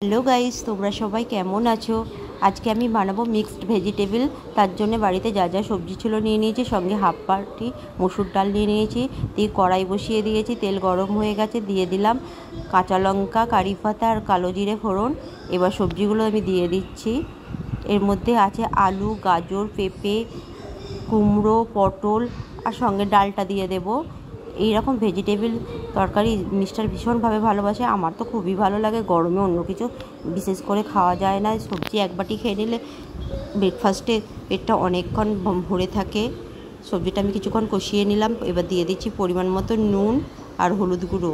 Hello guys, তোমরা সবাই কেমন আছো? আজকে আমি বানাবো মিক্সড ভেজিটেবল। তার জন্য বাড়িতে যা যা সবজি ছিল নিয়ে নিয়েছি, সঙ্গে হাফ বাটি মসুর ডাল নিয়ে নিয়েছি। দিয়ে কড়াই বসিয়ে দিয়েছি, তেল গরম হয়ে গেছে, দিয়ে দিলাম কাঁচা লঙ্কা, কারি পাতা আর কালো জিরে ফোড়ন। এবার সবজিগুলো আমি দিয়ে দিচ্ছি। এর মধ্যে আছে আলু, গাজর, পেঁপে, কুমড়ো, পটল আর সঙ্গে ডালটা দিয়ে দেবো। এইরকম ভেজিটেবল তরকারি মিস্টার ভীষণভাবে ভালোবাসে, আমার তো খুবই ভালো লাগে। গরমে অন্য কিছু বিশেষ করে খাওয়া যায় না, সবজি এক বাটি খেয়ে নিলে ব্রেকফাস্টে পেটটা অনেকক্ষণ ভরে থাকে। সবজিটা আমি কিছুক্ষণ কষিয়ে নিলাম। এবার দিয়ে দিচ্ছি পরিমাণ মতো নুন আর হলুদ গুঁড়ো।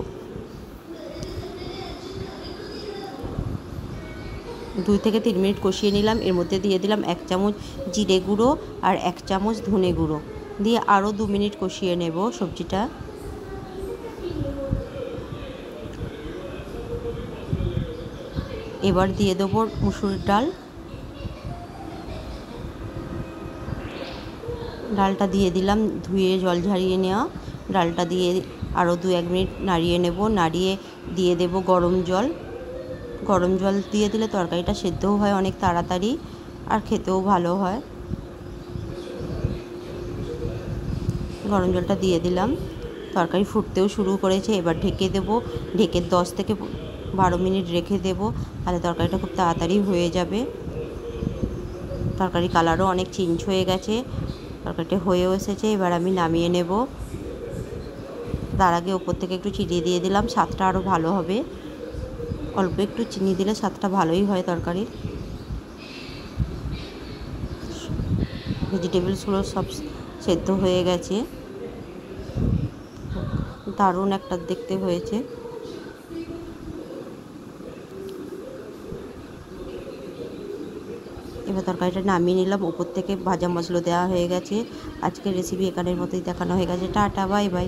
2 থেকে 3 মিনিট কষিয়ে নিলাম। এর মধ্যে দিয়ে দিলাম 1 চামচ জিরে গুঁড়ো আর 1 চামচ ধনে গুঁড়ো, দিয়ে আরও 2 মিনিট কষিয়ে নেব সবজিটা। এবার দিয়ে দেবো মুসুর ডাল। ডালটা দিয়ে দিলাম, ধুয়ে জল ঝরিয়ে নেওয়া ডালটা দিয়ে আরও 2-1 মিনিট নাড়িয়ে নেব। নাড়িয়ে দিয়ে দেব গরম জল। গরম জল দিয়ে দিলে তরকারিটা সেদ্ধও হয় অনেক তাড়াতাড়ি আর খেতেও ভালো হয়। গরম জলটা দিয়ে দিলাম, তরকারি ফুটতেও শুরু করেছে। এবার ঢেকে দেব, ঢেকে 10 থেকে 12 মিনিট রেখে দেব, তাহলে তরকারিটা খুব তাড়াতাড়ি হয়ে যাবে। তরকারি কালারও অনেক চেঞ্জ হয়ে গেছে, তরকারিটা হয়েও এসেছে। এবার আমি নামিয়ে নেব। তার আগে ওপর থেকে একটু চিনি দিয়ে দিলাম, স্বাদটা আরও ভালো হবে। অল্প একটু চিনি দিলে স্বাদটা ভালোই হয় তরকারির। ভেজিটেবলসগুলো সব সেদ্ধ হয়ে গেছে, দারুণ একটা দেখতে হয়েছে। এবার তরকারিটা নামিয়ে নিলাম। উপর থেকে ভাজা মশলা দেওয়া হয়ে গেছে। আজকের রেসিপি এখানের মতোই দেখানো হয়ে গেছে। Tata, bye bye.